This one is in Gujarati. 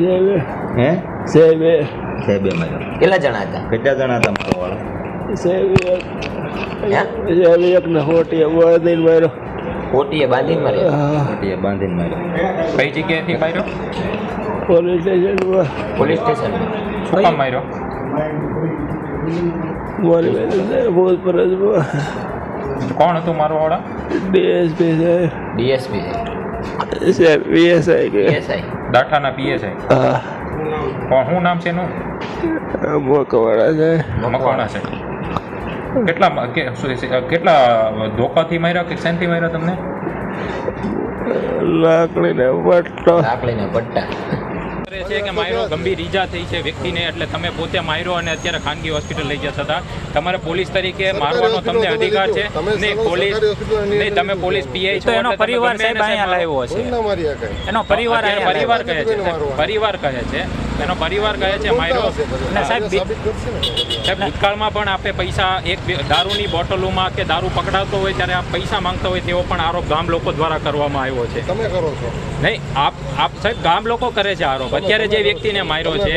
હે સાહેબે માર્યો. કેટલા જણા હતા? કેટલા જણા હતા મારો વાળો? સાહેબ એકને હોટીએ બાંધીને માર્યો. કોટીએ બાંધીને માર્યો. મોટીએ બાંધીને માર્યો. કઈ જગ્યાએથી માર્યો? પોલીસ સ્ટેશનમાં પોલીસ સ્ટેશનમાં. શું કામ માર્યો? મારી બેન બહુ પરજમાં કોણ હતું મારો વાળા? ડીએસપી સાહેબ ડીએસપી સાહેબ પીએસઆઈ કે પીએસઆઈ દાઠાના પીએસઆઈ. હા શું નામ છે એનું? મોકવાડા સાહેબ મકવાણા છે. કેટલા ધોકાથી માર્યા કે શેનથી માર્યા તમને? લાકડીને પટ્ટો લાકડીને પટ્ટા. છે કે માર્યો, ગંભીર ઈજા થઈ છે વ્યક્તિને, એટલે તમે પોતે માર્યો અને અત્યારે ખાનગી હોસ્પિટલ લઈ જતા હતા. તમારે પોલીસ તરીકે મારવાનો તમને અધિકાર છે નહીં. પોલીસ નહીં, તમે પોલીસ પીઆઈ છો. એનો પરિવાર સાહેબ અહીંયા લાવ્યો છે. એનો પરિવાર પરિવાર કહે છે, પરિવાર કહે છે, એનો પરિવાર કહે છે માર્યો. અને સાહેબ સાહેબ ભૂતકાળમાં પણ આપે પૈસા દારૂની બોટલોમાં કે દારૂ પકડાતો હોય ત્યારે આપ પૈસા માંગતા હોય તેવો પણ આરોપ ગામ લોકો દ્વારા કરવામાં આવ્યો છે. તમે કરો છો નહીં, આપ સાહેબ ગામ લોકો કરે છે આરોપ. અત્યારે જે વ્યક્તિને માર્યો છે